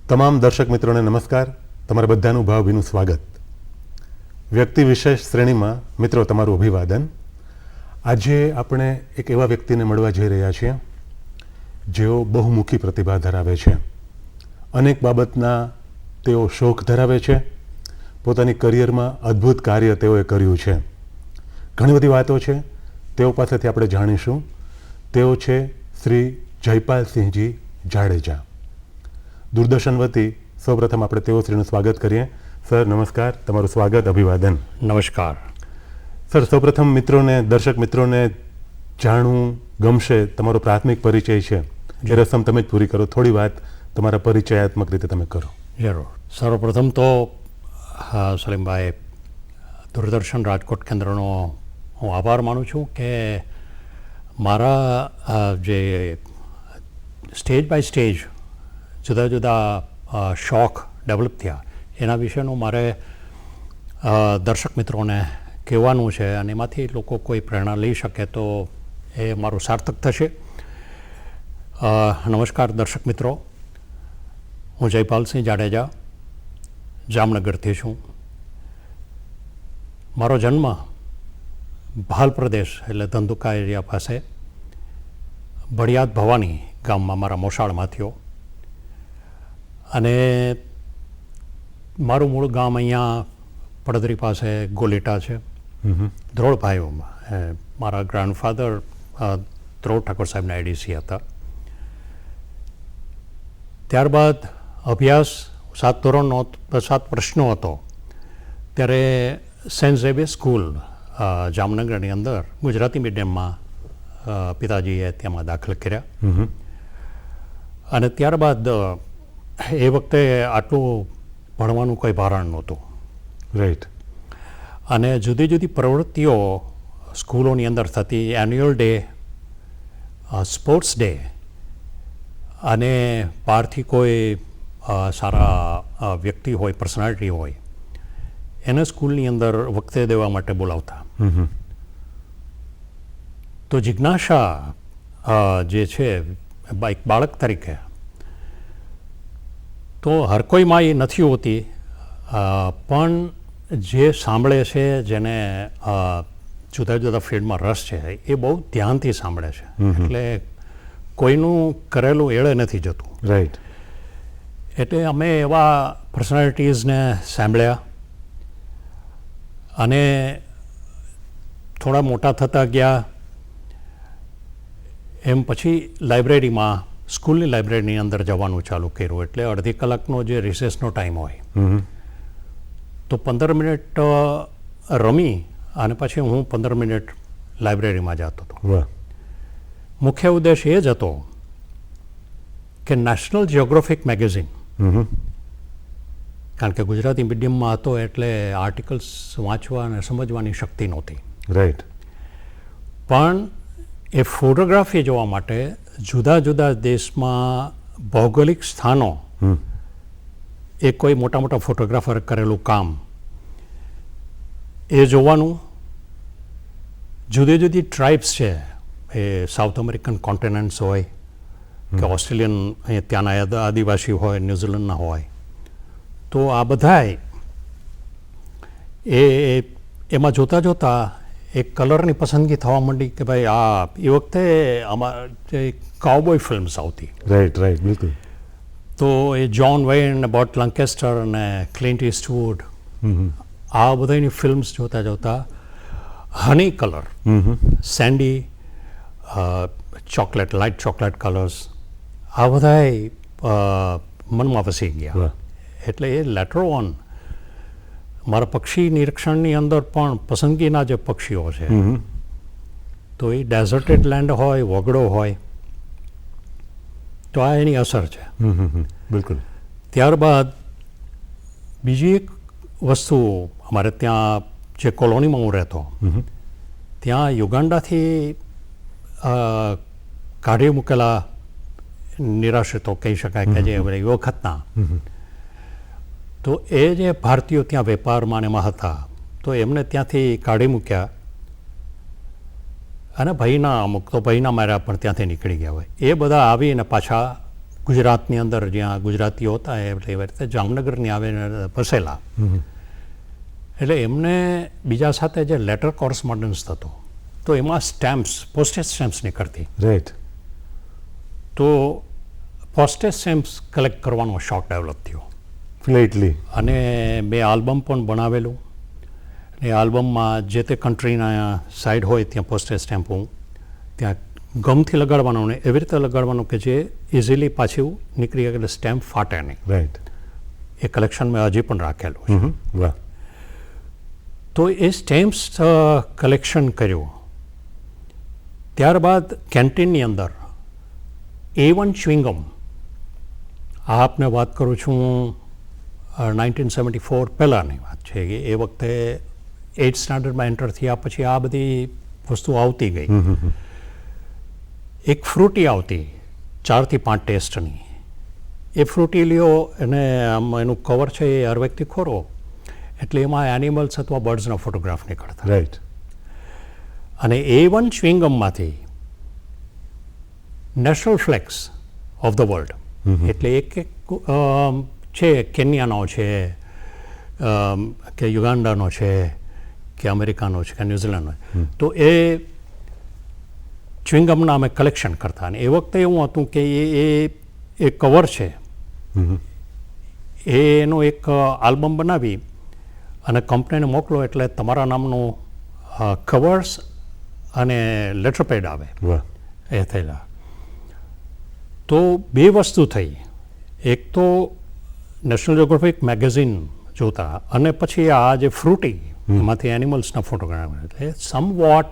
તમામ દર્શક મિત્રોને નમસ્કાર. તમારા બધાનું ભાવભીનું સ્વાગત. વ્યક્તિ વિશેષ શ્રેણીમાં મિત્રો તમારું અભિવાદન. આજે આપણે એક એવા વ્યક્તિને મળવા જઈ રહ્યા છીએ જેઓ બહુમુખી પ્રતિભા ધરાવે છે. અનેક બાબતના તેઓ શોખ ધરાવે છે. પોતાની કરિયરમાં અદ્ભુત કાર્ય તેઓએ કર્યું છે. ઘણી બધી વાતો છે તેઓ પાસેથી આપણે જાણીશું. તેઓ છે શ્રી જયપાલસિંહજી જાડેજા. દૂરદર્શન વતી સૌપ્રથમ આપણે તેઓ શ્રીનું સ્વાગત કરીએ. સર નમસ્કાર, તમારું સ્વાગત, અભિવાદન. નમસ્કાર સર, સૌપ્રથમ મિત્રોને, દર્શક મિત્રોને જાણવું ગમશે તમારો પ્રાથમિક પરિચય છે એ રસમ તમે જ પૂરી કરો. થોડી વાત તમારા પરિચયાત્મક રીતે તમે કરો. જરૂર. સર્વપ્રથમ તો સલીમભાઈ, દૂરદર્શન રાજકોટ કેન્દ્રનો હું આભાર માનું છું કે મારા જે સ્ટેજ બાય સ્ટેજ જુદા જુદા શોખ ડેવલપ થયા એના વિશેનું મારે દર્શક મિત્રોને કહેવાનું છે અને એમાંથી લોકો કોઈ પ્રેરણા લઈ શકે તો એ મારું સાર્થક થશે. નમસ્કાર દર્શક મિત્રો, હું જયપાલસિંહ જાડેજા જામનગરથી છું. મારો જન્મ ભાલ પ્રદેશ એટલે ધંધુકા એરિયા પાસે ભડિયાદ ભવાની ગામમાં મારા મોસાળમાં થયો અને મારું મૂળ ગામ અહીંયા પડદરી પાસે ગોલીટા છે, ધ્રોળભાઈઓમાં. મારા ગ્રાન્ડફાધર ધ્રોળ ઠાકોર સાહેબના એડીસી હતા. ત્યારબાદ અભ્યાસ 7 ધોરણનો 7 વર્ષનો હતો ત્યારે સેન્ટ ઝેવિયર સ્કૂલ જામનગરની અંદર ગુજરાતી મીડિયમમાં પિતાજીએ તેમાં દાખલ કર્યા અને ત્યારબાદ એ વખતે આટલું ભણવાનું કોઈ ભારણ નહોતું. રાઈટ. અને જુદી જુદી પ્રવૃત્તિઓ સ્કૂલોની અંદર થતી, એન્યુઅલ ડે, સ્પોર્ટ્સ ડે અને બહારથી કોઈ સારા વ્યક્તિ હોય, પર્સનાલિટી હોય, એને સ્કૂલની અંદર વખતે દેવા માટે બોલાવતા. તો જિજ્ઞાસા જે છે એક બાળક તરીકે તો હર કોઈમાં એ નથી હોતી, પણ જે સાંભળે છે, જેને જુદા જુદા ફિલ્ડમાં રસ છે, એ બહુ ધ્યાનથી સાંભળે છે. એટલે કોઈનું કરેલું એળે નથી જતું. રાઈટ. એટલે અમે એવા પર્સનાલિટીઝને સાંભળ્યા અને થોડા મોટા થતા ગયા એમ પછી લાઇબ્રેરીમાં, સ્કૂલની લાઇબ્રેરીની અંદર જવાનું ચાલુ કર્યું. એટલે અડધી કલાકનો જે રિસેસનો ટાઈમ હોય તો 15 મિનિટ રમી અને પછી હું 15 મિનિટ લાઇબ્રેરીમાં જતો હતો. મુખ્ય ઉદ્દેશ એ જ હતો કે નેશનલ જિયોગ્રાફિક મેગેઝિન, કારણ કે ગુજરાતી મીડિયમમાં હતો એટલે આર્ટિકલ્સ વાંચવા અને સમજવાની શક્તિ નહોતી. રાઈટ. પણ એ ફોટોગ્રાફી જોવા માટે જુદા જુદા દેશમાં ભૌગોલિક સ્થાનો, એ કોઈ મોટા મોટા ફોટોગ્રાફર કરેલું કામ એ જોવાનું. જુદી જુદી ટ્રાઇબ્સ છે, એ સાઉથ અમેરિકન કોન્ટિનેન્ટ્સ હોય કે ઓસ્ટ્રેલિયન, અહીંયા ત્યાંના આદિવાસી હોય, ન્યૂઝીલેન્ડના હોય, તો આ બધાય એમાં જોતાં જોતાં એક કલરની પસંદગી થવા માંડી કે ભાઈ આ એ વખતે અમારા જે કાઉબોય ફિલ્મ્સ આવતી. રાઈટ રાઈટ, બિલકુલ. તો એ જોન વેઇન, બોટ લંકેસ્ટર અને ક્લિન્ટ ઈસ્ટવુડ, આ બધાની ફિલ્મ્સ જોતાં જોતાં honey colour, sandy, chocolate, light chocolate colours, આ બધાય મનમાં વસી ગયા. એટલે એ લેટર ઓન મારા પક્ષી નિરીક્ષણની અંદર પણ પસંદગીના જે પક્ષીઓ છે, તો એ ડેઝર્ટેડ લેન્ડ હોય, વગડો હોય, તો આ એની અસર છે. બિલકુલ. ત્યારબાદ બીજી એક વસ્તુ, અમારે ત્યાં જે કોલોનીમાં હું રહેતો, ત્યાં યુગાન્ડાથી કાઢી મૂકેલા નિરાશ્રિતો કહી શકાય કે જે એ વખતના, તો એ જે ભારતીયો ત્યાં વેપારમાં એમાં હતા, તો એમને ત્યાંથી કાઢી મૂક્યા અને ભાઈના અમુક તો ભાઈના માર્યા પણ ત્યાંથી નીકળી ગયા હોય. એ બધા આવીને પાછા ગુજરાતની અંદર જ્યાં ગુજરાતીઓ હતા એટલે એવી રીતે જામનગરની આવીને વસેલા. એટલે એમને બીજા સાથે જે લેટર કોરસ્પોન્ડન્સ થતો તો એમાં સ્ટેમ્પ્સ, પોસ્ટેજ સ્ટેમ્પ્સ નીકળતી. રાઈટ. તો પોસ્ટેજ સ્ટેમ્પ્સ કલેક્ટ કરવાનો શોખ ડેવલપ થયો. ફ્લેટલી. અને મેં આલ્બમ પણ બનાવેલું. એ આલ્બમમાં જે તે કન્ટ્રીના સાઈડ હોય ત્યાં પોસ્ટેજ સ્ટેમ્પ હું ત્યાં ગમથી લગાડવાનું ને એવી રીતે લગાડવાનું કે જે ઇઝીલી પાછું નીકળી એટલે સ્ટેમ્પ ફાટે નહીં. રાઈટ. એ કલેક્શન મેં હજી પણ રાખેલું છે. વાહ. તો એ સ્ટેમ્પ્સ કલેક્શન કર્યું. ત્યારબાદ કેન્ટીનની અંદર A1 ચ્વિંગમ, આ આપને વાત કરું છું 1974 પહેલાંની વાત છે. એ વખતે 8th સ્ટાન્ડર્ડમાં એન્ટર થયા પછી આ બધી વસ્તુ આવતી ગઈ. એક ફ્રૂટી આવતી 4 થી 5 ટેસ્ટની. એ ફ્રૂટી લ્યો અને આમ એનું કવર છે એ હર વ્યક્તિ ખોરો એટલે એમાં એનિમલ્સ અથવા બર્ડ્સના ફોટોગ્રાફ નીકળતા. રાઈટ. અને A1 ચ્વિંગમમાંથી national flags of the world એટલે એક છે, કેન્યાનો છે કે યુગાન્ડાનો છે કે અમેરિકાનો છે કે ન્યૂઝીલેન્ડનો. તો એ ચ્વિંગમના અમે કલેક્શન કરતા. અને એ વખતે એવું હતું કે એ કવર છે એનો એક આલ્બમ બનાવી અને કંપનીને મોકલો એટલે તમારા નામનું કવર્સ અને લેટરપેડ આવે. વાહ. એ થયેલા. તો બે વસ્તુ થઈ. એક તો નેશનલ જિયોગ્રાફિક મેગેઝિન જોતા અને પછી આ જે ફ્રૂટી એમાંથી એનિમલ્સના ફોટોગ્રાફ એટલે સમ વોટ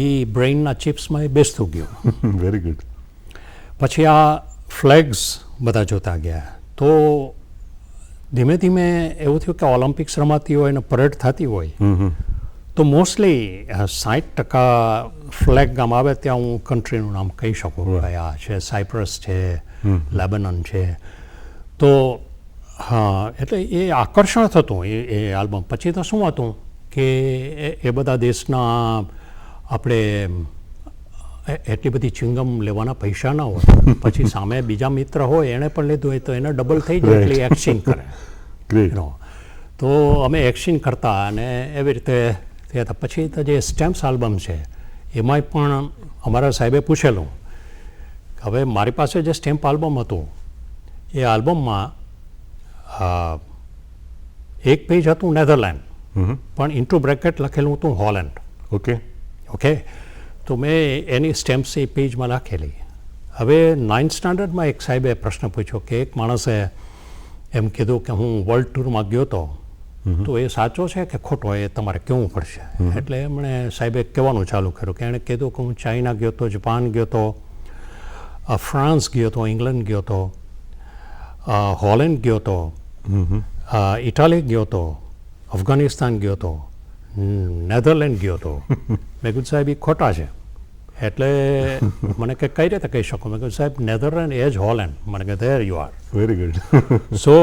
એ બ્રેઇનના ચિપ્સમાં એ બેસતું ગયું. Very good. પછી આ ફ્લેગ્સ બધા જોતા ગયા. તો ધીમે ધીમે એવું થયું કે ઓલિમ્પિક્સ રમાતી હોય અને પરેડ થતી હોય તો મોસ્ટલી 60% ફ્લેગ આમ આવે ત્યાં હું કન્ટ્રીનું નામ કહી શકું કે આ છે સાયપ્રસ છે, લેબનન છે. તો હા, એટલે એ આકર્ષણ થતું એ આલ્બમ. પછી તો શું હતું કે એ બધા દેશના આપણે એટલી બધી ચિંગમ લેવાના પૈસા ના હોય. પછી સામે બીજા મિત્ર હોય એણે પણ લીધું હોય તો એને ડબલ થઈ જાય એટલે એક્સચેન્જ કરે. તો અમે એક્સચેન્જ કરતા અને એવી રીતે થયા. પછી તો જે સ્ટેમ્પ્સ આલ્બમ છે એમાંય પણ અમારા સાહેબે પૂછેલું. હવે મારી પાસે જે સ્ટેમ્પ આલ્બમ હતું એ આલ્બમમાં એક પેજ હતું નેધરલેન્ડ પણ ઇન્ટુ બ્રેકેટ લખેલું હતું હોલેન્ડ. ઓકે. તો મેં એની સ્ટેમ્પ્સ એ પેજમાં રાખેલી. હવે 9th સ્ટાન્ડર્ડમાં એક સાહેબે પ્રશ્ન પૂછ્યો કે એક માણસે એમ કીધું કે હું વર્લ્ડ ટૂરમાં ગયો હતો તો એ સાચો છે કે ખોટો એ તમારે કહેવું પડશે. એટલે એમણે સાહેબે કહેવાનું ચાલુ કર્યું કે એણે કીધું કે હું ચાઇના ગયો હતો, જાપાન ગયો હતો, ફ્રાન્સ ગયો હતો, ઇંગ્લેન્ડ ગયો હતો, હોલેન્ડ ગયો હતો, ઇટાલી ગયો હતો, અફઘાનિસ્તાન ગયો હતો, નેધરલેન્ડ ગયો હતો. મેં કીધું સાહેબ એ ખોટા છે. એટલે મને કે કઈ રીતે કહી શકો? મેં કહ્યું સાહેબ નેધરલેન્ડ એ જ હોલેન્ડ. મને કે there you are. Very good. So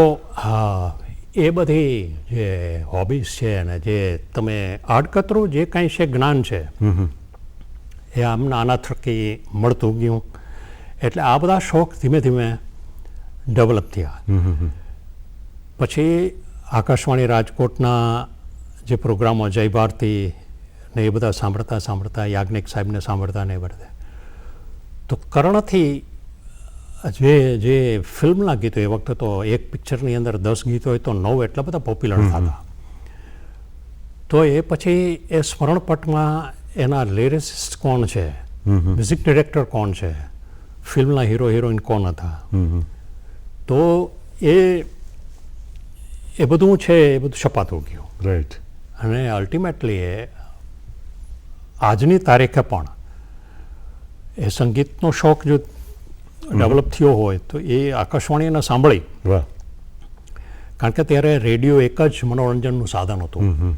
એ બધી જે હોબીઝ છે અને જે તમે આડકતરું જે કાંઈ છે જ્ઞાન છે એ આમને આના થકી મળતું ગયું. એટલે આ બધા શોખ ધીમે ધીમે ડેવલપ થયા. પછી આકાશવાણી રાજકોટના જે પ્રોગ્રામો જય ભારતી ને એ બધા સાંભળતા યાજ્ઞિક સાહેબને સાંભળતા ને એ બધા. તો કર્ણથી જે ફિલ્મના ગીતો એ વખતે તો એક પિક્ચરની અંદર 10 ગીતો હોય તો 9 એટલા બધા પોપ્યુલર થતા. તો એ પછી એ સ્મરણપટમાં એના લિરિસિસ્ટ કોણ છે, મ્યુઝિક ડિરેક્ટર કોણ છે, ફિલ્મના હીરો હિરોઈન કોણ હતા. તો એ બધું છે એ બધું છપાતું ગયું. રાઈટ. અને અલ્ટિમેટલી એ આજની તારીખે પણ એ સંગીતનો શોખ જો ડેવલપ થયો હોય તો એ આકાશવાણીને સાંભળી. વાહ. કારણ કે ત્યારે રેડિયો એક જ મનોરંજનનું સાધન હતું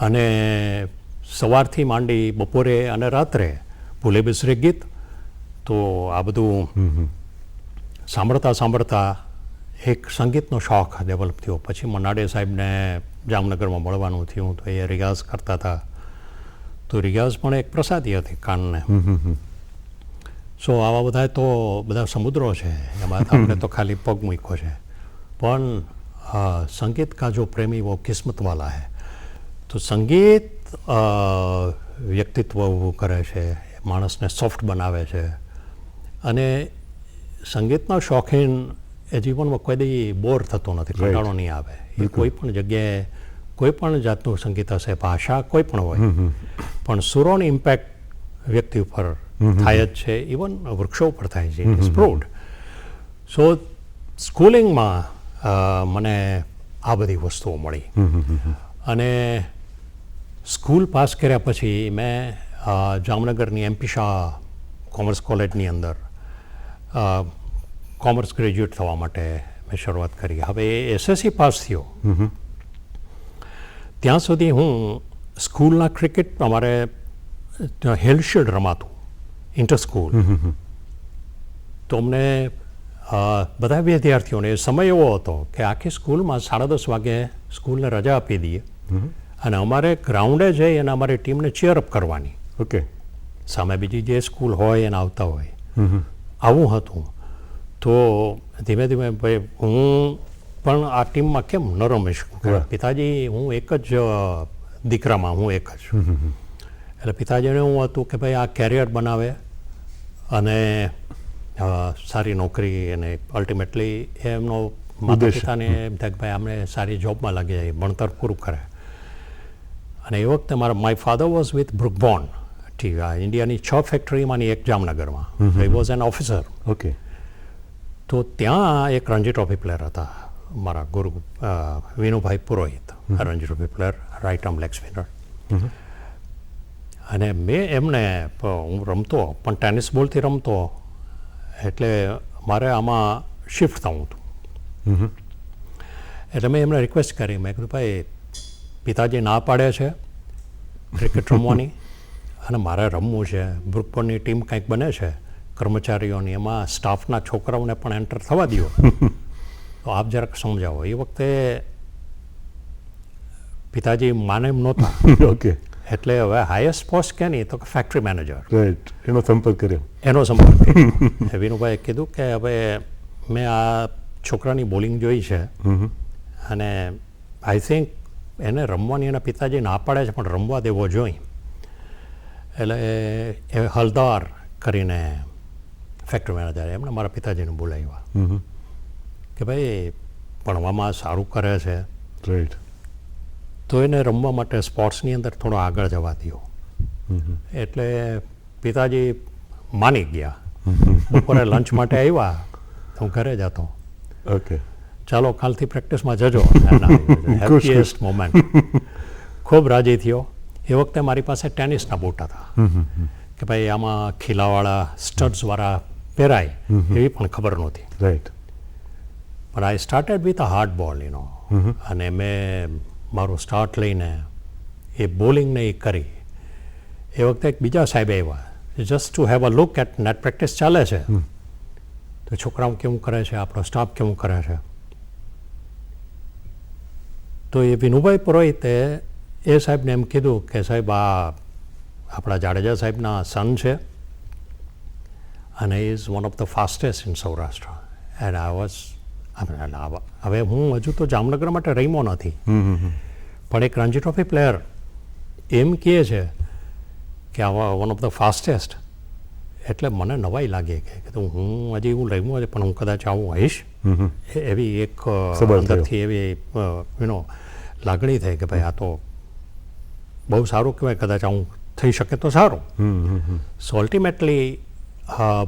અને સવારથી માંડી બપોરે અને રાત્રે ભૂલે બિસરે ગીત. તો આ બધું સાંભળતા એક સંગીતનો શોખ ડેવલપ થયો. પછી મનાડે સાહેબને જામનગરમાં મળવાનું થયું તો એ રિયાઝ કરતા હતા. તો રિયાઝ પણ એક પ્રસાદી હતી કાનને. સો આવા બધા સમુદ્રો છે, એમાં આપણે તો ખાલી પગ મૂક્યો છે. પણ संगीत का जो प्रेमी वो किस्मत वाला है. तो संगीत વ્યક્તિત્વ ઊભું કરે છે, માણસને સોફ્ટ બનાવે છે, અને સંગીતના શોખીન એ જીવનમાં કોઈ દી બોર થતો નથી, કંટાળો નહીં આવે. એ કોઈ પણ જગ્યાએ કોઈ પણ જાતનું સંગીત હશે, ભાષા કોઈ પણ હોય, પણ સુરોની ઇમ્પેક્ટ વ્યક્તિ ઉપર થાય જ છે, ઇવન વૃક્ષો ઉપર થાય છે. It's proved. સો સ્કૂલિંગમાં મને આ બધી વસ્તુઓ મળી, અને સ્કૂલ પાસ કર્યા પછી મેં જામનગરની MP શાહ કોમર્સ કોલેજની અંદર કોમર્સ ગ્રેજ્યુએટ થવા માટે મેં શરૂઆત કરી. હવે SSC પાસ થયો ત્યાં સુધી હું સ્કૂલના ક્રિકેટ, અમારે હેલશીલ્ડ રમાતું ઇન્ટર સ્કૂલ, તો અમને બધા વિદ્યાર્થીઓને સમય એવો હતો કે આખી સ્કૂલમાં 10:30 વાગે સ્કૂલને રજા આપી દઈએ, અને અમારે ગ્રાઉન્ડે જઈ અને અમારી ટીમને ચીયરઅપ કરવાની. ઓકે. સામે બીજી જે સ્કૂલ હોય એને આવતા હોય, આવું હતું. તો ધીમે ધીમે ભાઈ હું પણ આ ટીમમાં કેમ ન રમીશ, પિતાજી હું એક જ દીકરામાં હું એક જ, એટલે પિતાજીને એવું હતું કે ભાઈ આ કેરિયર બનાવે અને સારી નોકરી, અને અલ્ટિમેટલી એમનો માતા પિતાને એમ થાય કે ભાઈ આપણે સારી જોબમાં લાગી જાય, ભણતર પૂરું કરે. અને એ વખતે my father was with Brooke Bond, ઇન્ડિયાની 6 ફેક્ટરીમાંની એક જામનગરમાં. He was an officer. Okay. તો ત્યાં એક રણજી ટ્રોફી પ્લેયર હતા મારા ગુરુ Vinubhai Purohit, Ranji trophy player, right arm leg spinner. અને મેં એમને, હું રમતો પણ ટેનિસ બોલથી રમતો, એટલે મારે આમાં શિફ્ટ થવું હતું. એટલે મેં એમને રિક્વેસ્ટ કરી, મેં કીધું ભાઈ પિતાજી ના પાડે છે ક્રિકેટ રમવાની, અને મારે રમવું છે, બ્રુકબોર્નની ટીમ કંઈક બને છે કર્મચારીઓની, એમાં સ્ટાફના છોકરાઓને પણ એન્ટર થવા દો, તો આપ જરાક સમજાવો. એ વખતે પિતાજી માને એમ નહોતા. ઓકે. એટલે હવે હાઈએસ્ટ પોસ્ટ કે નહીં, તો કે ફેક્ટરી મેનેજર. રાઈટ. એનો સંપર્ક કર્યો. વિનુભાઈએ કીધું કે હવે મેં આ છોકરાની બોલિંગ જોઈ છે, અને આઈ થિંક એને રમવાની એના પિતાજી ના પાડે છે, પણ રમવા દેવો જોઈએ. એટલે એ હલદાર કરીને ફેક્ટરી મેનેજર, એમને મારા પિતાજીને બોલાવ્યા કે ભાઈ ભણવામાં સારું કરે છે, રાઈટ, તો એને રમવા માટે સ્પોર્ટ્સની અંદર થોડો આગળ જવા દો. એટલે પિતાજી માની ગયા. બપોરે લંચ માટે આવ્યા, હું ઘરે જતો. ઓકે. ચાલો કાલથી પ્રેક્ટિસમાં જજો. Happiest moment. ખૂબ રાજી થયો. એ વખતે મારી પાસે ટેનિસના બૂટ હતા કે ભાઈ આમાં ખીલાવાળા સ્ટડ્સવાળા પહેરાય એવી પણ ખબર નહોતી. રાઈટ. પણ I started with a hard બોલ, અને મેં મારું સ્ટાર્ટ લઈને એ બોલિંગને એ કરી. એ વખતે એક બીજા સાહેબ આવ્યા, just to have a look at net practice ચાલે છે, તો છોકરાઓ કેવું કરે છે, આપણો સ્ટાફ કેવું કરે છે. તો એ વિનુભાઈ પુરોહિતે એ સાહેબને એમ કીધું કે સાહેબ આ આપણા જાડેજા સાહેબના સન છે, અને is one of the fastest in Saurashtra. And I was, હવે હું હજુ તો જામનગર માટે રમ્યો નથી, પણ એક રણજી ટ્રોફી પ્લેયર એમ કહે છે કે આવા વન ઓફ ધ ફાસ્ટેસ્ટ, એટલે મને નવાઈ લાગી કે હું હજી હું રમ્યો છે, પણ હું કદાચ આવું હઈશ, એવી એક અંદરથી એવી લાગણી થઈ કે ભાઈ આ તો બહુ સારું કહેવાય, કદાચ આવું થઈ શકે તો સારું. સો અલ્ટિમેટલી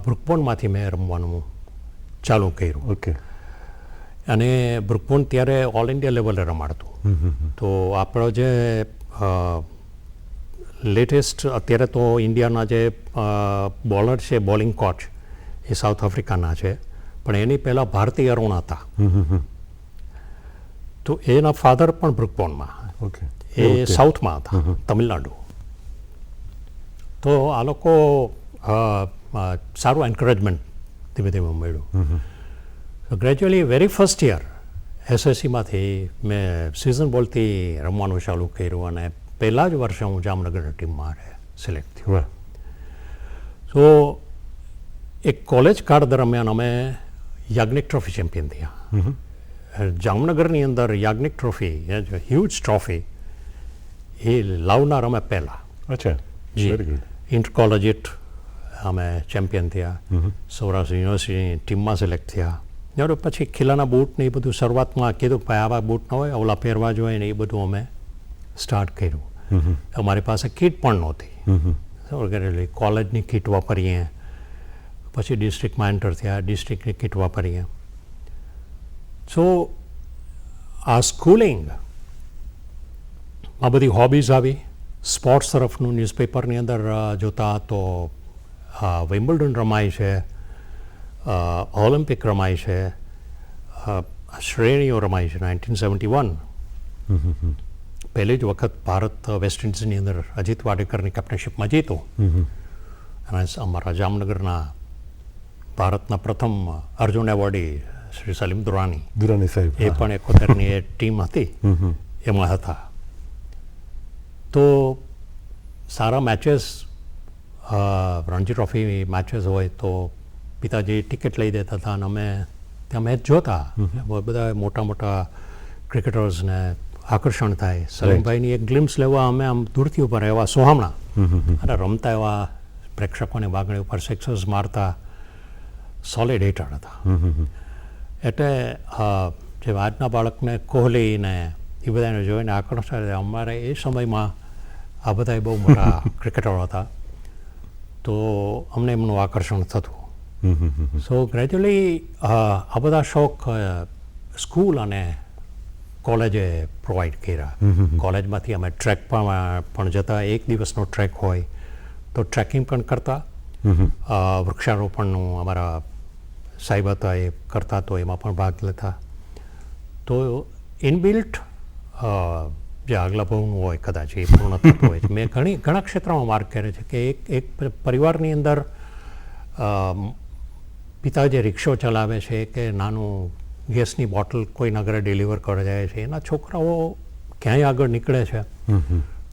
બ્રુકબોર્નમાંથી મેં રમવાનું ચાલુ કર્યું. ઓકે. અને બ્રુકબોર્ન ત્યારે ઓલ ઇન્ડિયા લેવલે રમાડતું. તો આપણો જે લેટેસ્ટ અત્યારે તો ઇન્ડિયાના જે બોલર છે, બોલિંગ કોચ, એ સાઉથ આફ્રિકાના છે, પણ એની પહેલાં ભારતી અરુણ હતા. તો એના ફાધર પણ બ્રુકબોર્નમાં, ઓકે, એ સાઉથમાં હતા, તમિલનાડુ. તો આ લોકો સારું એન્કરેજમેન્ટ ધીમે ધીમે મળ્યું. ગ્રેજ્યુઅલી વેરી ફર્સ્ટ યર SSCમાંથી મેં સિઝન બોલથી રમવાનું ચાલુ કર્યું, અને પહેલા જ વર્ષે હું જામનગરની ટીમમાં સિલેક્ટ થયો. વાહ. તો એક કોલેજ કાળ દરમિયાન અમે યાજ્ઞિક ટ્રોફી ચેમ્પિયન થયા. જામનગરની અંદર યાજ્ઞિક ટ્રોફી હ્યુજ ટ્રોફી એ લાવનાર અમે પહેલાં. અચ્છા, વેરી ગુડ. ઇન્ટર કોલેજિએટ અમે ચેમ્પિયન થયા. સૌરાષ્ટ્ર યુનિવર્સિટીની ટીમમાં સિલેક્ટ થયા. બરાબર. પછી ખીલાના બૂટ ને એ બધું શરૂઆતમાં કીધું કે ભાઈ આવા બૂટ ન હોય, ઓલા પહેરવા જોઈએ ને એ બધું અમે સ્ટાર્ટ કર્યું. અમારી પાસે કીટ પણ નહોતી. કોલેજની કીટ વાપરીએ, પછી ડિસ્ટ્રિક્ટમાં એન્ટર થયા, ડિસ્ટ્રિક્ટની કીટ વાપરીએ. સો આ સ્કૂલિંગ આ બધી હોબીઝ આવી. સ્પોર્ટ્સ તરફનું ન્યૂઝપેપરની અંદર જોતા તો વિમ્બલ્ડન રમાય છે, ઓલિમ્પિક રમાય છે, શ્રેણીઓ રમાય છે. 1971 પહેલી જ વખત ભારત વેસ્ટ ઇન્ડિઝની અંદર અજીત વાડેકરની કેપ્ટનશીપમાં જીતું. અને અમારા જામનગરના ભારતના પ્રથમ અર્જુન એવોર્ડી શ્રી સલીમ દુરાની સાહેબ, એ પણ 71ની એ ટીમ હતી, એમાં હતા. તો સારા મેચેસ, રણજી ટ્રોફી મેચેસ હોય તો પિતાજી ટિકિટ લઈ દેતા હતા અને અમે ત્યાં મેચ જોતા. બધા મોટા મોટા ક્રિકેટર્સને આકર્ષણ થાય. સલીમભાઈની એક ગ્લિમ્સ લેવા અમે આમ દૂરથી ઉપર એવા સોહામણા અને રમતા એવા પ્રેક્ષકોની વાગણી ઉપર સિક્સર્સ મારતા સોલિડ હિટર હતા. એટલે જે આજના બાળકને કોહલી ને એ બધાને જોઈને આકર્ષણ, અમારે એ સમયમાં આ બધા બહુ મોટા ક્રિકેટરો હતા, તો અમને એમનું આકર્ષણ થતું. સો ગ્રેજ્યુઅલી આ બધા શોખ સ્કૂલ અને કોલેજે પ્રોવાઈડ કર્યા. કોલેજમાંથી અમે ટ્રેક પણ જતા. એક દિવસનો ટ્રેક હોય તો ટ્રેકિંગ પણ કરતા. વૃક્ષારોપણનું અમારા સાહેબ હતા, એ કરતા, તો એમાં પણ ભાગ લેતા. તો ઇનબિલ્ટ જે આગલા ભાવનું હોય કદાચ એ પૂર્ણ થતું હોય છે. મેં ઘણા ક્ષેત્રમાં માર્ક કરે છે કે એક પરિવારની અંદર પિતા જે રિક્ષો ચલાવે છે કે નાનું ગેસની બોટલ કોઈના ઘરે ડિલિવર કરી જાય છે, એના છોકરાઓ ક્યાંય આગળ નીકળે છે,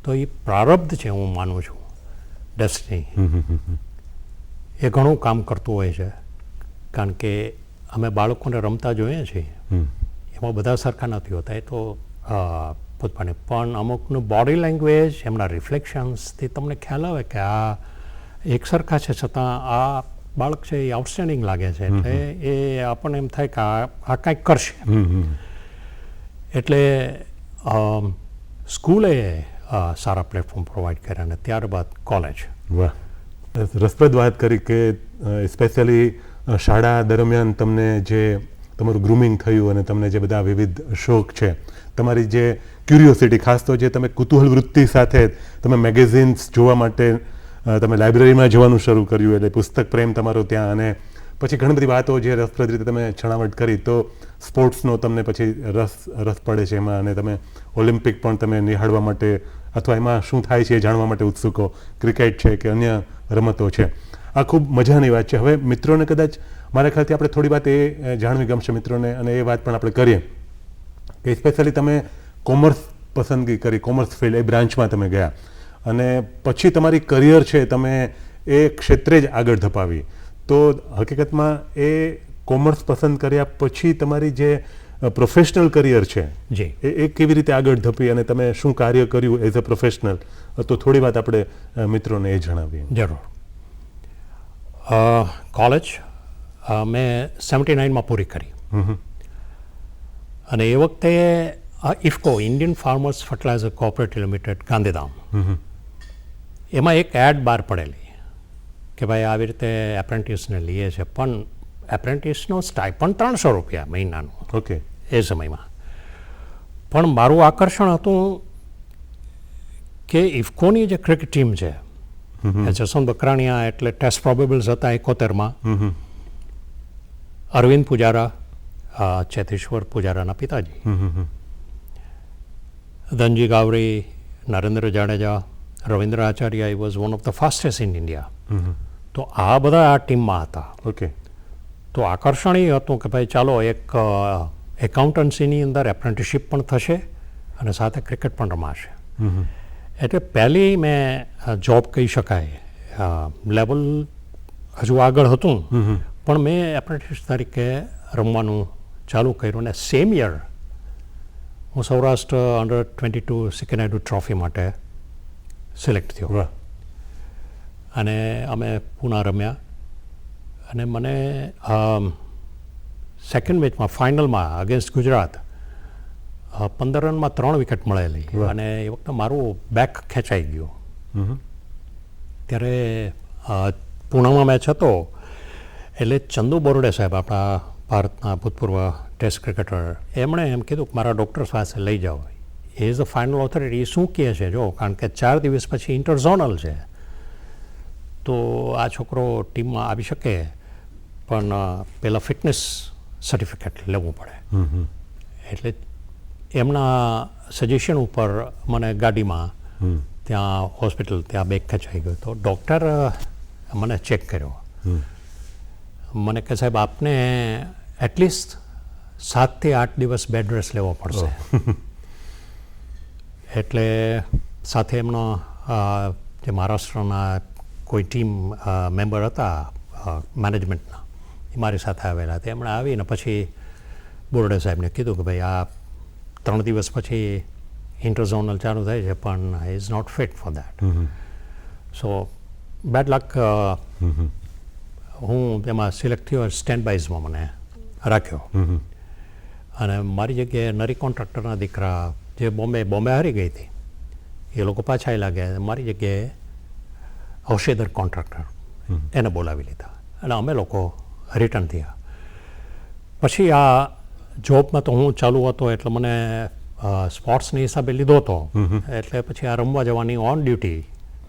તો એ પ્રારબ્ધ છે, હું માનું છું, ડેસ્ટિની. એ ઘણું કામ કરતું હોય છે. કારણ કે અમે બાળકોને રમતા જોઈએ છીએ, એમાં બધા સરખા નથી હોતા. એ તો પોતપોતાને પણ અમુકનું બોડી લેંગ્વેજ, એમના રિફ્લેક્શન્સથી તમને ખ્યાલ આવે કે આ એક સરખા છે, છતાં આ બાળક છે એ આઉટસ્ટેન્ડિંગ લાગે છે. એટલે એ આપણને એમ થાય કે આ કાંઈક કરશે. એટલે સ્કૂલે સારા પ્લેટફોર્મ પ્રોવાઈડ કર્યા અને ત્યારબાદ કોલેજ. વાહ, રસપ્રદ વાત કરી કે સ્પેશિયલી શાળા દરમિયાન તમને જે તમારું ગ્રૂમિંગ થયું અને તમને જે બધા વિવિધ શોખ છે, તમારી જે ક્યુરિયોસિટી, ખાસ તો જે તમે કુતૂહલ વૃત્તિ સાથે તમે મેગેઝિન્સ જોવા માટે તમે લાઇબ્રેરીમાં જવાનું શરૂ કર્યું, એટલે પુસ્તક પ્રેમ તમારો ત્યાં. અને પછી ઘણી બધી વાતો જે રસપ્રદ રીતે તમે છણાવટ કરી, તો સ્પોર્ટ્સનો તમને પછી રસ પડે છે એમાં, અને તમે ઓલિમ્પિક પણ તમે નિહાળવા માટે અથવા એમાં શું થાય છે એ જાણવા માટે ઉત્સુકો, ક્રિકેટ છે કે અન્ય રમતો છે. આ ખૂબ મજાની વાત છે. હવે મિત્રોને કદાચ મારા ખ્યાલથી આપણે થોડી વાત એ જાણવી ગમશે મિત્રોને, અને એ વાત પણ આપણે કરીએ કે સ્પેશિયલી તમે કોમર્સ પસંદગી કરી, કોમર્સ ફિલ્ડ એ બ્રાન્ચમાં તમે ગયા, અને પછી તમારી કરિયર છે તમે એ ક્ષેત્રે જ આગળ ધપાવી. તો હકીકતમાં એ કોમર્સ પસંદ કર્યા પછી તમારી જે પ્રોફેશનલ કરિયર છે એ કેવી રીતે આગળ ધપી અને તમે શું કાર્ય કર્યું એઝ અ પ્રોફેશનલ, તો થોડી વાત આપણે મિત્રોને એ જણાવીએ. જરૂર. કોલેજ મેં 79માં પૂરી કરી. અને એ વખતે IFFCO, Indian farmers fertiliser cooperative limited, Gandhidham, એમાં એક એડ બહાર પડેલી કે ભાઈ આવી રીતે એપ્રેન્ટિસને લઈએ છે, પણ એપ્રેન્ટિસનો સ્ટાઇપન્ડ 300 રૂપિયા મહિનાનું. ઓકે. એ સમયમાં પણ મારું આકર્ષણ હતું કે ઇફકોની જે ક્રિકેટ ટીમ છે, જસવંત બકરાણીયા એટલે ટેસ્ટ પ્રોબેબલ્સ હતા 71માં, અરવિંદ પુજારા, ચેતેશ્વર પુજારાના પિતાજી, Dhanji ગાવરી, Narendra Jadeja, Ravindra Acharya, I was one of the fastest in India. તો આ બધા આ ટીમમાં હતા. ઓકે. તો આકર્ષણ એ હતું કે ભાઈ ચાલો એક એકાઉન્ટન્સીની અંદર એપ્રેન્ટિસશીપ પણ થશે અને સાથે ક્રિકેટ પણ રમાશે. એટલે પહેલી મેં જોબ કહી શકાય લેવલ હજુ આગળ હતું પણ મેં એપ્રેન્ટિસ તરીકે રમવાનું ચાલુ કર્યું અને સેમ યર હું સૌરાષ્ટ્ર અંડર-22 સિકનાઇડુ ટ્રોફી માટે સિલેક્ટ થયો વાહ. અને અમે પૂના રમ્યા અને મને સેકન્ડ મેચમાં ફાઇનલમાં અગેન્સ્ટ ગુજરાત 15 રનમાં 3 વિકેટ મળેલી વાહ. અને એ વખતે મારું બેક ખેંચાઈ ગયું. ત્યારે પૂનામાં મેચ હતો એટલે ચંદુ બોરડે સાહેબ આપણા ભારતના ભૂતપૂર્વ ટેસ્ટ ક્રિકેટર એમણે એમ કીધું કે મારા ડૉક્ટર પાસે લઈ જાઓ. એ ઇઝ ધ ફાઇનલ ઓથોરિટી. એ શું કહે છે જો, કારણ કે 4 દિવસ પછી ઇન્ટરઝોનલ છે તો આ છોકરો ટીમમાં આવી શકે પણ પહેલાં ફિટનેસ સર્ટિફિકેટ લેવું પડે. એટલે એમના સજેશન ઉપર મને ગાડીમાં ત્યાં હોસ્પિટલ ત્યાં બેગ ખેંચાઈ ગયો તો ડૉક્ટર મને ચેક કર્યો. મને કહે સાહેબ આપને એટલીસ્ટ 7 થી 8 દિવસ બેડ રેસ્ટ લેવો પડશે. એટલે સાથે એમનો જે મહારાષ્ટ્રના કોઈ ટીમ મેમ્બર હતા મેનેજમેન્ટના એ મારી સાથે આવેલા હતા. એમણે આવીને પછી બોરડે સાહેબને કીધું કે ભાઈ આ 3 દિવસ પછી ઇન્ટરઝોનલ ચાલુ થાય છે પણ is not fit for that. So bad luck હું એમાં સિલેક્ટ થયો. સ્ટેન્ડ બાયઝમાં મને રાખ્યો અને મારી જગ્યાએ નરી કોન્ટ્રાક્ટરના દીકરા જે બોમ્બે હારી ગઈ હતી એ લોકો પાછા લાગ્યા. મારી જગ્યાએ હૌશેદર કોન્ટ્રાક્ટર એને બોલાવી લીધા અને અમે લોકો રિટર્ન થયા. પછી આ જોબમાં તો હું ચાલુ હતો એટલે મને સ્પોર્ટ્સની હિસાબે લીધો હતો એટલે પછી આ રમવા જવાની ઓન ડ્યુટી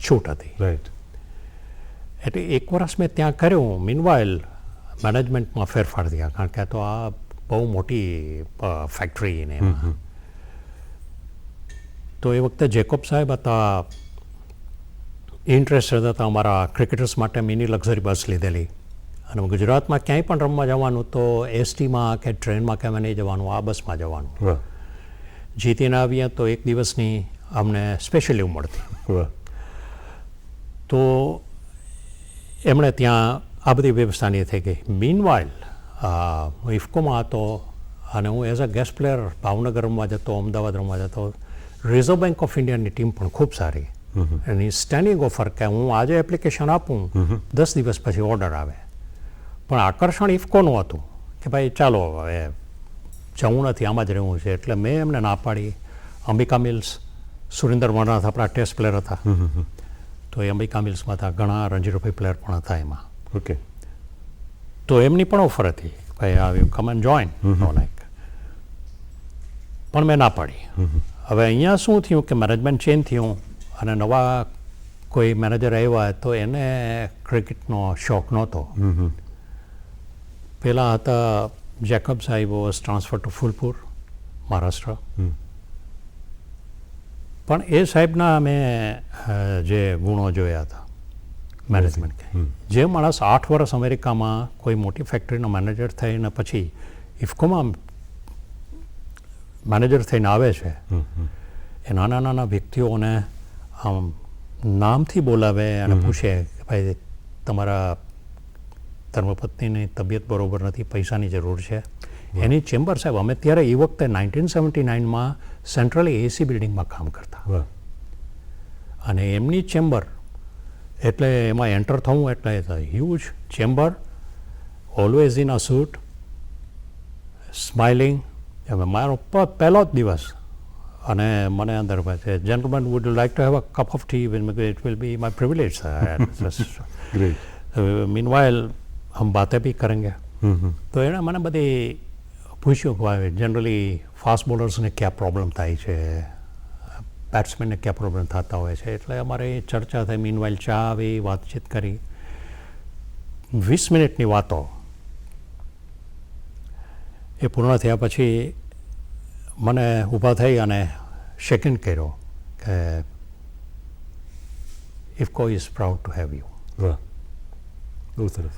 છૂટ હતી. રાઈટ. એટલે 1 વર્ષ મેં ત્યાં કર્યું. મીનવાઇલ મેનેજમેન્ટમાં ફેરફાર થયા કારણ કે આ તો આ બહુ મોટી ફેક્ટરી ને એમાં. તો એ વખતે જેકોબ સાહેબ હતા ઇન્ટરેસ્ટેડ હતા અમારા ક્રિકેટર્સ માટે મિની લક્ઝરી બસ લીધેલી અને ગુજરાતમાં ક્યાંય પણ રમવા જવાનું તો એસટીમાં કે ટ્રેનમાં કે નહીં જવાનું, આ બસમાં જવાનું. વાહ. જીતીને આવીએ તો 1 દિવસની અમને સ્પેશિયલ લીવ મળતી. વાહ. તો એમણે ત્યાં આ બધી વ્યવસ્થાની થઈ ગઈ. મીનવાઇલ હું ઇફકોમાં હતો અને હું as a guest player Bhavnagar રમવા જતો, અમદાવાદ રમવા જતો. રિઝર્વ બેંક ઓફ ઇન્ડિયાની ટીમ પણ ખૂબ સારી એની સ્ટેન્ડિંગ ઓફર કે હું આજે એપ્લિકેશન આપું 10 દિવસ પછી ઓર્ડર આવે. પણ આકર્ષણ ઇફકોનું હતું કે ભાઈ ચાલો હવે જવું નથી આમાં જ રહેવું છે. એટલે મેં એમને ના પાડી. અંબિકા મિલ્સ, સુરેન્દ્ર મરનાથ આપણા ટેસ્ટ પ્લેયર હતા તો એ અંબિકા મિલ્સમાં હતા. ઘણા રણજી ટ્રોફી પ્લેયર પણ હતા એમાં. ઓકે. તો એમની પણ ઓફર હતી ભાઈ આવી કમ એન્ડ જોઈન લાઈક. પણ મેં ના પાડી. હવે અહીંયા શું થયું કે મેનેજમેન્ટ ચેન્જ થયું અને નવા કોઈ મેનેજર આવ્યા તો એને ક્રિકેટનો શોખ નહોતો. પહેલાં હતા જેકબ સાહેબ was transfer two Phulpur Maharashtra. પણ એ સાહેબના મેં જે ગુણો જોયા હતા મેનેજમેન્ટ જે માણસ 8 વર્ષ અમેરિકામાં કોઈ મોટી ફેક્ટરીનો મેનેજર થઈને પછી ઇફકોમાં મેનેજર થઈને આવે છે એ નાના નાના વ્યક્તિઓને આમ નામથી બોલાવે અને પૂછે કે ભાઈ તમારા ધર્મપત્નીની તબિયત બરોબર નથી, પૈસાની જરૂર છે. એની ચેમ્બર સાહેબ અમે ત્યારે એ વખતે 1979માં સેન્ટ્રલી એસી બિલ્ડિંગમાં કામ કરતા અને એમની ચેમ્બર એટલે એમાં એન્ટર થવું એટલે huge chamber, always in a suit, smiling. મારો પહેલો જ દિવસ અને મને અંદર છે gentleman would like to have a cup of tea it will be my privilege. Meanwhile હમ બાतें भी करेंगे. તો એણે મને બધી પૂછ્યું કે જનરલી ફાસ્ટ બોલર્સને ક્યાં પ્રોબ્લેમ થાય છે, બેટ્સમેનને ક્યાં પ્રોબ્લેમ થતા હોય છે. એટલે અમારે ચર્ચા થઈ. મીનવાઇલ ચા આવી, વાતચીત કરી. 20 મિનિટની વાતો એ પૂર્ણ થયા પછી મને ઊભા થઈ અને શેક હેન્ડ કર્યો કે IFFCO is proud to have you. વાહ. બહુ સરસ.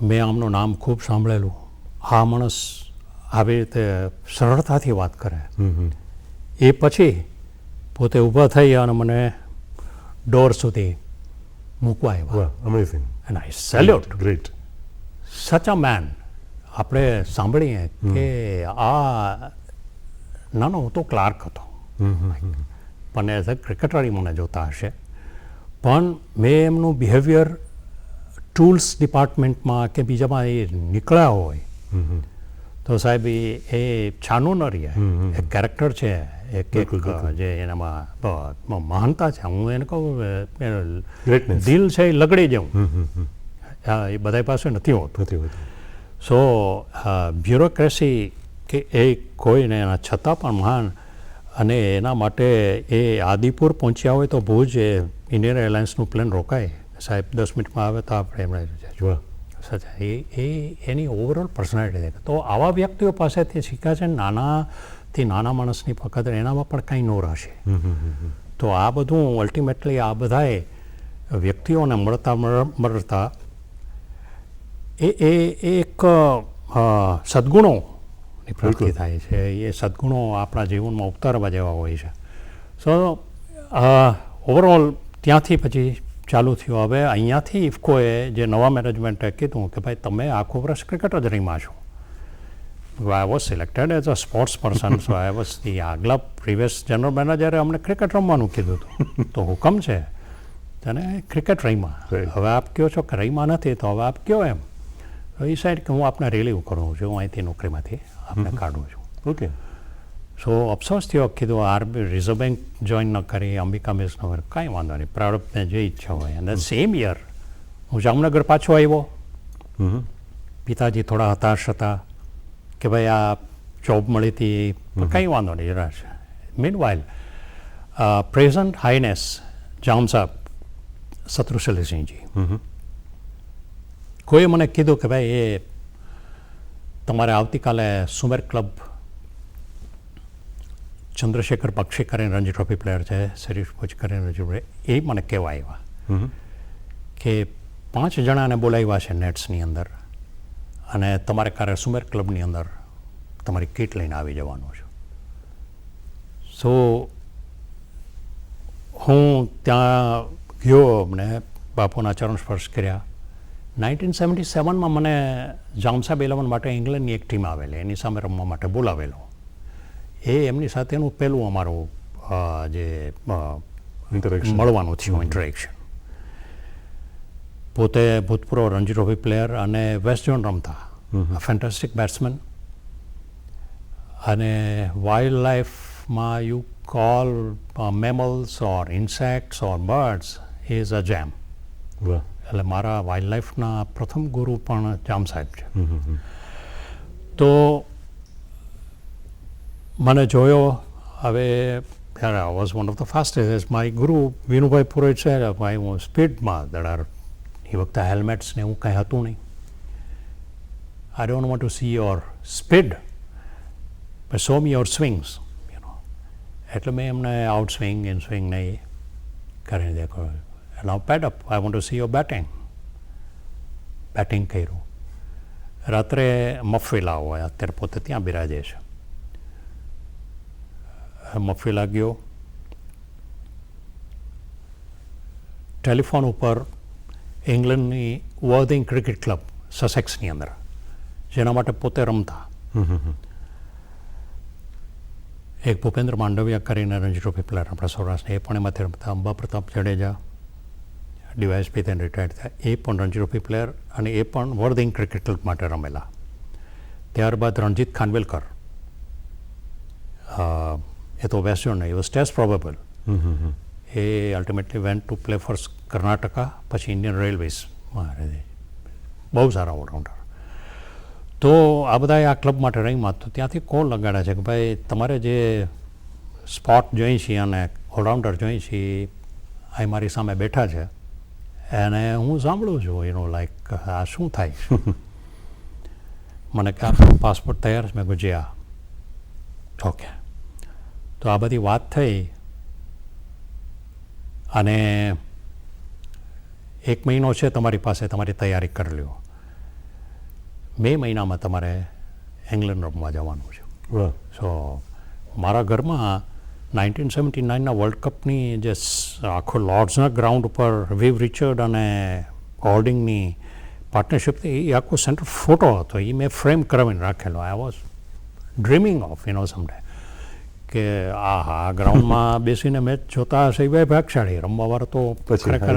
મેં આમનું નામ ખૂબ સાંભળેલું. આ માણસ આવી રીતે સરળતાથી વાત કરે. એ પછી પોતે ઊભા થઈ અને મને ડોર સુધી મૂકવા આવ્યા. વાહ, amazing, and I salute great. Such a main. આપણે સાંભળીએ કે આ નાનો હતો ક્લાર્ક હતો, પણ એઝ અ ક્રિકેટર મને જોતા હશે, પણ મેં એમનું બિહેવિયર ટૂલ્સ ડિપાર્ટમેન્ટમાં કે બીજામાં એ નીકળ્યા હોય તો સાહેબ એ છાનું ન રહે. એક કેરેક્ટર છે, એક જે એનામાં મહાનતા છે. હું એને કહું Greatness. દિલ છે એ લગડી જવું, એ બધા પાસે નથી હોતું. નથી હોતું. સો બ્યુરોક્રેસી કે એ કોઈને એના છતાં પણ મહાન. અને એના માટે એ આદિપુર પહોંચ્યા હોય તો ભુજ ઇન્ડિયન એરલાઇન્સનું પ્લેન રોકાય, સાહેબ 10 મિનિટમાં આવે તો આપણે એમણે વાહ, સચા એ એની ઓવરઓલ પર્સનાલિટી. તો આવા વ્યક્તિઓ પાસેથી શીખ્યા છે. નાનાથી નાના માણસની ફક્ત એનામાં પણ કંઈ નો રહેશે. તો આ બધું અલ્ટિમેટલી આ બધાએ વ્યક્તિઓને મળતા એ એક સદ્ગુણોની પ્રાપ્તિ થાય છે. એ સદ્ગુણો આપણા જીવનમાં ઉતારવા જેવા હોય છે. સો ઓવરઓલ ત્યાંથી પછી ચાલુ થયું. હવે અહીંયાથી ઇફકોએ જે નવા મેનેજમેન્ટે કીધું કે ભાઈ તમે આખું વર્ષ ક્રિકેટ જ રમ્યા છો. I was selected as a sports person. So I was the આગલા પ્રીવિયસ જનરલ મેનેજરે અમને ક્રિકેટ રમવાનું કીધું હતું. તો હુકમ છે તને ક્રિકેટ રમ્યા, હવે આપ કહો છો કે રમ્યા નથી તો હવે આપ કહો એમ. એ સાઈડ કે હું આપને રિલીવ કરું છું, હું અહીંથી નોકરીમાંથી આપને કાઢું છું. ઓકે. સો અફસોસ થયો, કીધું આરબી રિઝર્વ બેંક જોઈન ન કરી, અંબિકા મિલ્સ ન કરી, કાંઈ વાંધો નહીં, પ્રારબ્ધને જે ઈચ્છા હોય. અને સેમ યર હું જામનગર પાછો આવ્યો. પિતાજી થોડા હતાશ હતા કે ભાઈ આ જોબ મળી હતી, પણ કંઈ વાંધો નહીં જરા છે. મીનવાઇલ પ્રેઝન્ટ હાઈનેસ જામ સાહેબ શત્રુશલીસિંહજી કોઈએ મને કીધું કે ભાઈ એ તમારે આવતીકાલે સુમેર ક્લબ, ચંદ્રશેખર બક્ષી કરીને રણજી ટ્રોફી પ્લેયર છે, શરીફ ભુજ કરીને રણજી ટ્રોફી, એ મને કહેવા આવ્યા કે 5 જણાને બોલાવ્યા છે નેટ્સની અંદર અને તમારે કારે સુમેર ક્લબની અંદર તમારી કીટ લઈને આવી જવાનું છે. સો હું ત્યાં ગયો, મને બાપુના ચરણ સ્પર્શ કર્યા. 1977માં મને જામસાબ 11 માટે ઇંગ્લેન્ડની એક ટીમ આવેલી, એની સામે રમવા માટે બોલાવેલો. એ એમની સાથેનું પહેલું અમારું જે મળવાનું થયું ઇન્ટરેક્શન. પોતે ભૂતપૂર્વ રણજી ટ્રોફી પ્લેયર અને વેસ્ટ ઝોન રમતા, ફેન્ટાસ્ટિક બેટ્સમેન. અને વાઇલ્ડ લાઈફમાં you call mammals or insects or birds is a જેમ. એટલે મારા વાઇલ્ડ લાઈફના પ્રથમ ગુરુ પણ જામ સાહેબ છે. તો મને જોયો. હવે I was one of the fastest. મારી ગુરુ વિનુભાઈ પુરોહિત છે, ભાઈ હું સ્પીડમાં દડાર. એ વખતે હેલ્મેટ્સ ને એવું કંઈ હતું નહીં. I don't want to see your speed but show me your swings. એટલે મેં એમને આઉટ સ્વિંગ ઇન સ્વિંગ ને એ કરીને દેખાડ્યું. Now pad up, I want to see your batting. Batting કર્યું. રાત્રે મફિલા હોય, અત્યારે પોતે ત્યાં બિરાજે છે. મફિલા ગયો. ટેલિફોન ઉપર ઇંગ્લેન્ડની વર્ધિંગ ક્રિકેટ ક્લબ સસેક્સની અંદર, જેના માટે પોતે રમતા, એક ભૂપેન્દ્ર માંડવિયા કરીને રણજી ટ્રોફી પ્લેયર આપણા સૌરાષ્ટ્ર, એ પણ એમાંથી રમતા. અંબા પ્રતાપ જાડેજા ડીવાયએસપી તેને રિટાયર્ડ થયા, એ પણ રણજી ટ્રોફી પ્લેયર અને એ પણ વર્ધિંગ ક્રિકેટ ક્લબ માટે રમેલા. ત્યારબાદ રણજીત ખાનવેલકર, એ તો west zone, he was test probable. He ultimately went to play for Karnataka, પછી ઇન્ડિયન રેલવેઝમાં બહુ સારા ઓલરાઉન્ડર. તો આ બધાએ આ ક્લબ માટે રમ્યા. તો ત્યાંથી કોલ લગાડ્યા છે કે ભાઈ તમારે જે સ્પોટ જોઈ છીએ અને ઓલરાઉન્ડર જોઈ છીએ આ મારી સામે બેઠા છે અને હું સાંભળું છું એનો લાઈક આ શું થાય છે. મને કે આપણો પાસપોર્ટ તૈયાર છે? મેં કહ્યું જી હા. ઓકે. તો આ બધી વાત થઈ અને 1 મહિનો છે તમારી પાસે, તમારી તૈયારી કરી લ્યો. મે મહિનામાં તમારે ઇંગ્લેન્ડ રમવા જવાનું છે. સો મારા ઘરમાં 1979ના વર્લ્ડ કપની જે આખો લોર્ડ્સના ગ્રાઉન્ડ ઉપર વિવ રિચર્ડ અને હોર્ડિંગની પાર્ટનરશિપ એ આખો સેન્ટર ફોટો હતો. એ મેં ફ્રેમ કરાવીને રાખેલો. આઈ વોઝ ડ્રીમિંગ ઓફ સમડે કે આ ગ્રાઉન્ડમાં બેસીને મેચ જોતા હશે એ ભાગ્યશાળી. રમવાવાળા તો ખરેખર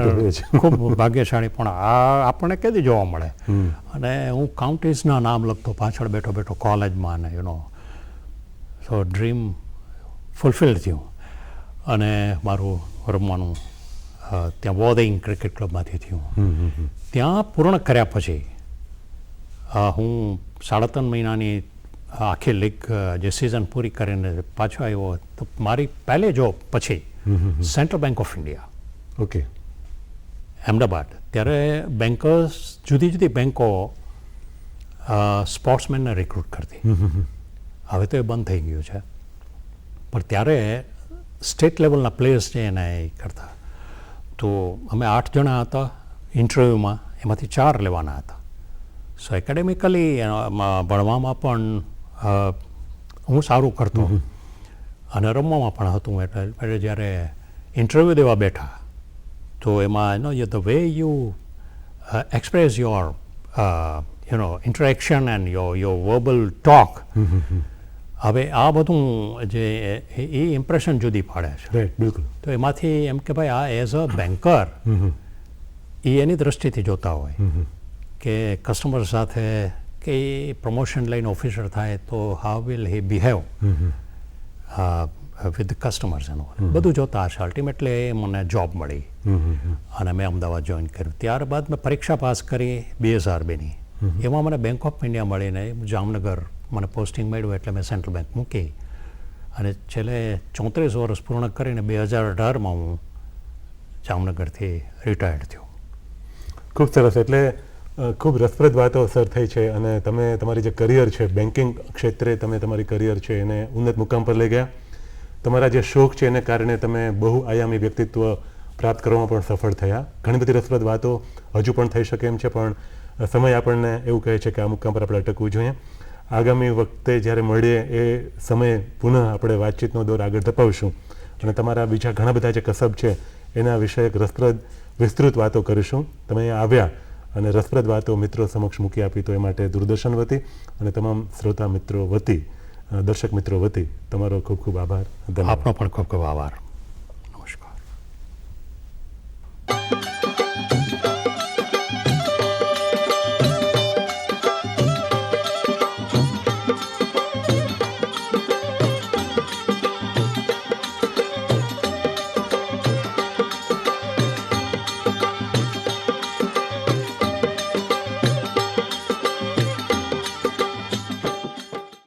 ખૂબ ભાગ્યશાળી, પણ આ આપણને કેદી જોવા મળે. અને હું કાઉન્ટીસના નામ લખતો પાછળ બેઠો બેઠો કોલેજમાં, અને સો ડ્રીમ ફૂલફિલ થયું. અને મારું રમવાનું ત્યાં વોદિંગ ક્રિકેટ ક્લબમાંથી થયું. ત્યાં પૂર્ણ કર્યા પછી હું 3.5 મહિનાની આખી લીગ જે સિઝન પૂરી કરીને પાછો આવ્યો. તો મારી પહેલી જોબ પછી central bank of India, okay, Ahmedabad. ત્યારે બેન્કર્સ જુદી જુદી બેન્કો સ્પોર્ટ્સમેનને રિક્રુટ કરતી. હવે તો એ બંધ થઈ ગયું છે, પણ ત્યારે સ્ટેટ લેવલના પ્લેયર્સ છે એને એ કરતા. તો અમે 8 જણા હતા ઇન્ટરવ્યૂમાં, એમાંથી 4 લેવાના હતા. સો એકેડેમિકલી ભણવામાં પણ હું સારું કરતો અને રમવામાં પણ હતું. એટલે જ્યારે ઇન્ટરવ્યૂ દેવા બેઠા તો એમાં the way you express your interaction and your verbal talk, હવે આ બધું જે એ ઇમ્પ્રેશન જુદી પાડે છે. બિલકુલ. તો એમાંથી એમ કે ભાઈ આ એઝ અ બેન્કર એ એની દ્રષ્ટિથી જોતા હોય કે કસ્ટમર સાથે કે પ્રમોશન લઈને ઓફિસર થાય તો how will he behave with customers, એનું બધું જોતા હશે. અલ્ટિમેટલી મને જોબ મળી અને મેં અમદાવાદ જોઈન કર્યું. ત્યારબાદ મેં પરીક્ષા પાસ કરી 2002ની. એમાં મને બેંક ઓફ ઇન્ડિયા મળીને જામનગર મને પોસ્ટિંગ મળ્યું, એટલે મેં સેન્ટ્રલ બેંક મૂકી અને છેલ્લે 34 વર્ષ પૂર્ણ કરીને 2018માં હું જામનગરથી રિટાયર્ડ થયો. ખૂબ સરસ. એટલે ખૂબ રસપ્રદ વાતો સર થઈ છે અને તમે તમારી જે કરિયર છે બેન્કિંગ ક્ષેત્રે, તમે તમારી કરિયર છે એને ઉન્નત મુકામ પર લઈ ગયા. તમારા જે શોખ છે એને કારણે તમે બહુ આયામી વ્યક્તિત્વ પ્રાપ્ત કરવામાં પણ સફળ થયા. ઘણી બધી રસપ્રદ વાતો હજુ પણ થઈ શકે એમ છે, પણ સમય આપણને એવું કહે છે કે આ મુકામ પર આપણે અટકવું જોઈએ. આગામી વખતે જ્યારે મળીએ એ સમયે પુનઃ આપણે વાતચીતનો દોર આગળ ધપાવશું અને તમારા બીજા ઘણા બધા જે કસબ છે એના વિશે એક રસપ્રદ વિસ્તૃત વાતો કરીશું. તમે અહીંયા આવ્યા અને રસપ્રદ વાતો મિત્રો સમક્ષ મૂકી આપી, તો એ માટે દૂરદર્શન વતી અને તમામ શ્રોતા મિત્રો વતી, દર્શક મિત્રો વતી તમારો ખૂબ ખૂબ આભાર. આપનો પણ ખૂબ ખૂબ આભાર.